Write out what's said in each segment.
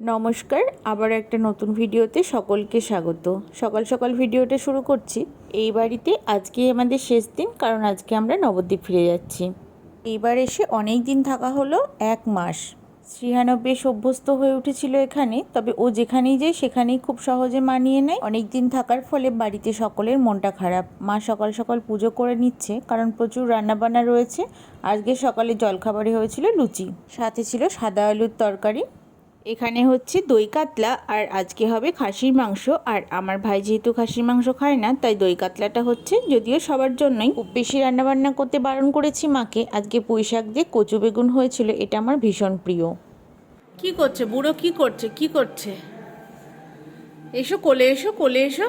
নমস্কার, আবার একটা নতুন ভিডিওতে সকলকে স্বাগত। সকাল সকাল ভিডিওটা শুরু করছি। এই বাড়িতে আজকে আমাদের শেষ দিন, কারণ আজকে আমরা নবদ্বীপ ফিরে যাচ্ছি। এইবার এসে অনেক দিন থাকা হলো, 1 মাস। শ্রীহানও বেশ অভ্যস্ত হয়ে উঠেছিল এখানে, তবে ও যেখানেই যায় সেখানেই খুব সহজে মানিয়ে নেয়। অনেক দিন থাকার ফলে বাড়িতে সকলের মনটা খারাপ। মা সকাল সকাল পুজো করে নিচ্ছে, কারণ প্রচুর রান্নাবান্না রয়েছে। আজকে সকালে জলখাবারে হয়েছিল লুচি, সাথে ছিল সাদা আলুর তরকারি। এখানে হচ্ছে দই কাতলা, আর আজকে হবে খাসির মাংস। আর আমার ভাই যেহেতু খাসির মাংস খায় না, তাই দই কাতলাটা হচ্ছে, যদিও সবার জন্যই। খুব বেশি রান্নাবান্না করতে বারণ করেছি মাকে। আজকে পুঁই শাক দিয়ে কচু বেগুন হয়েছিল, এটা আমার ভীষণ প্রিয়। কি করছে বুড়ো? কি করছে? এসো কোলে, এসো কোলে, এসো।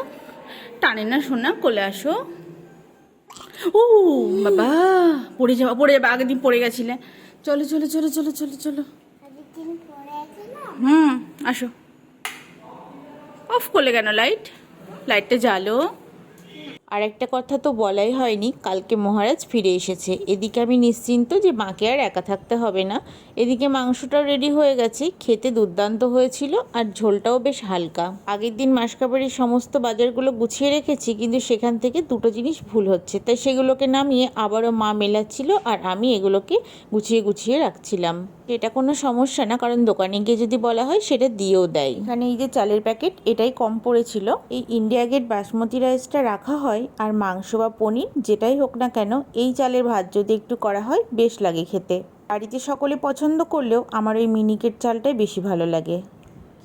টানে না শোনা, কোলে আসো। ও বাবা, পড়ে যাবা, আগের দিন পড়ে গেছিলে। চলো চলো চলো চলো চলো চলো। আসো। অফ করলে কেন? লাইটটা জ্বালো। আর একটা কথা তো বলাই হয়নি, কালকে মহারাজ ফিরে এসেছে। এদিকে আমি নিশ্চিন্ত যে মাকে আর একা থাকতে হবে না। এদিকে মাংসটাও রেডি হয়ে গেছে, খেতে দুর্দান্ত হয়েছিল, আর ঝোলটাও বেশ হালকা। আগের দিন মাসকাবাড়ির সমস্ত বাজারগুলো গুছিয়ে রেখেছি, কিন্তু সেখান থেকে দুটো জিনিস ভুল হচ্ছে, তাই সেগুলোকে নামিয়ে আবারও মা মেলাচ্ছিল, আর আমি এগুলোকে গুছিয়ে গুছিয়ে রাখছিলাম। এটা কোনো সমস্যা না, কারণ দোকানে গিয়ে যদি বলা হয় সেটা দিয়েও দেয়। এখানে এই যে চালের প্যাকেট, এটাই কম পড়েছিল। এই ইন্ডিয়া গেট বাসমতি রাইসটা রাখা হয়, আর মাংস বা পনির যেটাই হোক না কেন, এই চালের ভাত যদি একটু করা হয় বেশ লাগে খেতে। বাড়িতে সকলে পছন্দ করলেও আমার ওই মিনিকেট চালটাই বেশি ভালো লাগে।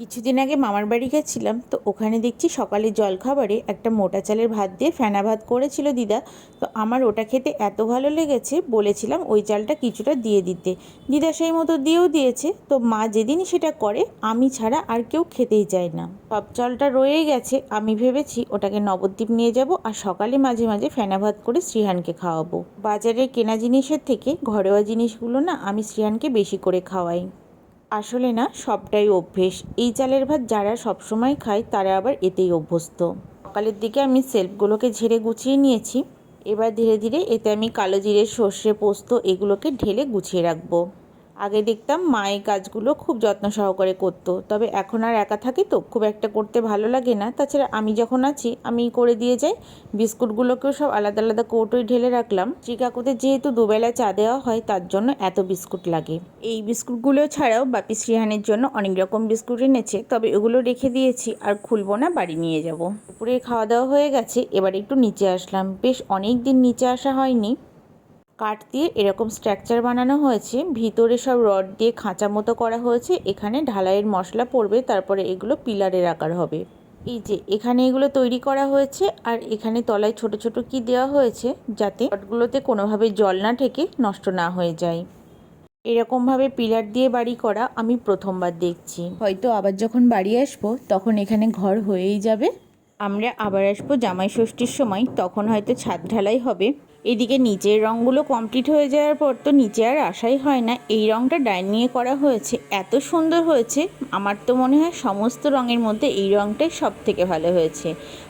কিছুদিন আগে মামার বাড়ি গেছিলাম, তো ওখানে দেখছি সকালে জলখাবারে একটা মোটা চালের ভাত দিয়ে ফেনা ভাত করেছিল দিদা। তো আমার ওটা খেতে এত ভালো লেগেছে, বলেছিলাম ওই চালটা কিছুটা দিয়ে দিতে। দিদা সেই মতো দিয়েও দিয়েছে। তো মা যেদিনই সেটা করে, আমি ছাড়া আর কেউ খেতেই চায় না। সব চালটা রয়েই গেছে। আমি ভেবেছি ওটাকে নবদ্বীপ নিয়ে যাব, আর সকালে মাঝে মাঝে ফেনা ভাত করে শ্রীহানকে খাওয়াবো। বাজারের কেনা জিনিসের থেকে ঘরোয়া জিনিসগুলো না আমি শ্রীহানকে বেশি করে খাওয়াই। আসলে না, সবটাই অভ্যেস। এই চালের ভাত যারা সবসময় খায় তারা আবার এতেই অভ্যস্ত। সকালের দিকে আমি সেলফগুলোকে ঝেড়ে গুছিয়ে নিয়েছি। এবার ধীরে ধীরে এতে আমি কালো জিরে, সর্ষে, পোস্ত এগুলোকে ঢেলে গুছিয়ে রাখবো। আগে দেখতাম মা এই কাজগুলো খুব যত্ন সহকারে করতো, তবে এখন আর একা থাকি তো খুব একটা করতে ভালো লাগে না। তাছাড়া আমি যখন আছি আমি করে দিয়ে যাই। বিস্কুটগুলোকেও সব আলাদা আলাদা কৌটোয় ঢেলে রাখলাম। কাকুতে যেহেতু দুবেলা চা দেওয়া হয়, তার জন্য এত বিস্কুট লাগে। এই বিস্কুটগুলো ছাড়াও বাপি শ্রীহানের জন্য অনেক রকম বিস্কুট এনেছে, তবে এগুলো রেখে দিয়েছি, আর খুলবো না, বাড়ি নিয়ে যাব। দুপুরে খাওয়া দাওয়া হয়ে গেছে, এবার একটু নিচে আসলাম। বেশ অনেক দিন নিচে আসা হয়নি। কাঠ দিয়ে এরকম স্ট্রাকচার বানানো হয়েছে, ভিতরে সব রড দিয়ে খাঁচা মতো করা হয়েছে। এখানে ঢালাইয়ের মশলা পড়বে, তারপরে এগুলো পিলারের আকার হবে। এই যে এখানে এগুলো তৈরি করা হয়েছে, আর এখানে তলায় ছোট ছোট কি দেওয়া হয়েছে, যাতে রডগুলোতে কোনোভাবে জল না ঠেকে নষ্ট না হয়ে যায়। এরকমভাবে পিলার দিয়ে বাড়ি করা আমি প্রথমবার দেখছি। হয়তো আবার যখন বাড়ি আসবো তখন এখানে ঘর হয়েই যাবে। আমরা আবার আসবো জামাই ষষ্ঠীর সময়, তখন হয়তো ছাদ ঢালাই হবে। এদিকে নিচের রঙগুলো কমপ্লিট হয়ে যাওয়ার পর তো নিচে আর আসাই হয় না। এই রঙটা ডাইনিংয়ে করা হয়েছে, এত সুন্দর হয়েছে। আমার তো মনে হয় সমস্ত রঙের মধ্যে এই রঙটাই সব থেকে ভালো হয়েছে।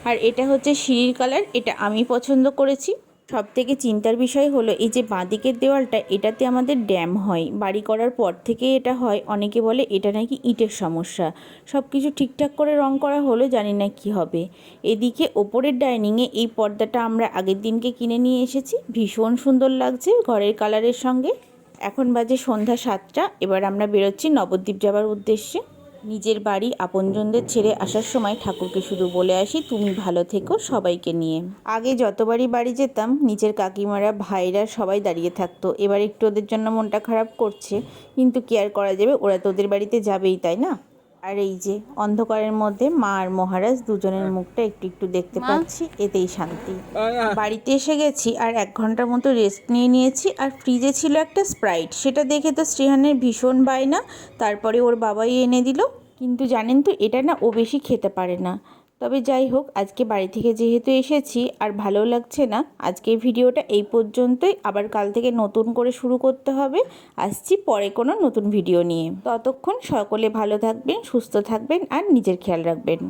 আর এটা হচ্ছে সিঁড়ির কালার, এটা আমি পছন্দ করেছি। সব থেকে চিন্তার বিষয় হলো এই যে বাঁদিকের দেওয়ালটা, এটাতে আমাদের ড্যাম হয়, বাড়ি করার পর থেকে এটা হয়। অনেকে বলে এটা নাকি ইটের সমস্যা। সব কিছু ঠিকঠাক করে রং করা হলো, জানি না কি হবে। এদিকে ওপরের ডাইনিংয়ে এই পর্দাটা আমরা আগের দিনকে কিনে নিয়ে এসেছি, ভীষণ সুন্দর লাগছে ঘরের কালারের সঙ্গে। এখন বাজে সন্ধ্যা 7টা। এবার আমরা বেরোচ্ছি নবদ্বীপ যাবার উদ্দেশ্যে। নিজের বাড়ি আপনজনদের ছেড়ে আসার সময় ঠাকুরকে শুধু বলে আসি, তুমি ভালো থেকো সবাইকে নিয়ে। আগে যতবারই বাড়ি যেতাম, নিজের কাকিমারা, ভাইরা সবাই দাঁড়িয়ে থাকতো। এবার একটু ওদের জন্য মনটা খারাপ করছে, কিন্তু কি আর করা যাবে, ওরা তো ওদের বাড়িতে যাবেই, তাই না? আর এই যে অন্ধকারের মধ্যে মা আর মহারাজ দুজনের মুখটা একটু একটু দেখতে পাচ্ছি, এতেই শান্তি। বাড়িতে এসে গেছি, আর 1 ঘন্টার মতো রেস্ট নিয়ে নিয়েছি। আর ফ্রিজে ছিল একটা স্প্রাইট, সেটা দেখে তো শ্রীহানের ভীষণ বায়না। তারপরে ওর বাবাই এনে দিল, কিন্তু জানেন তো এটা না ও বেশি খেতে পারে না। তবে যাই হোক, আজকে বাড়ি থেকে যেহেতু এসেছি আর ভালো লাগছে না, আজকের ভিডিওটা এই পর্যন্তই। আবার কাল থেকে নতুন করে শুরু করতে হবে। আসছি পরে কোনো নতুন ভিডিও নিয়ে। ততক্ষণ সকলে ভালো থাকবেন, সুস্থ থাকবেন, আর নিজের খেয়াল রাখবেন।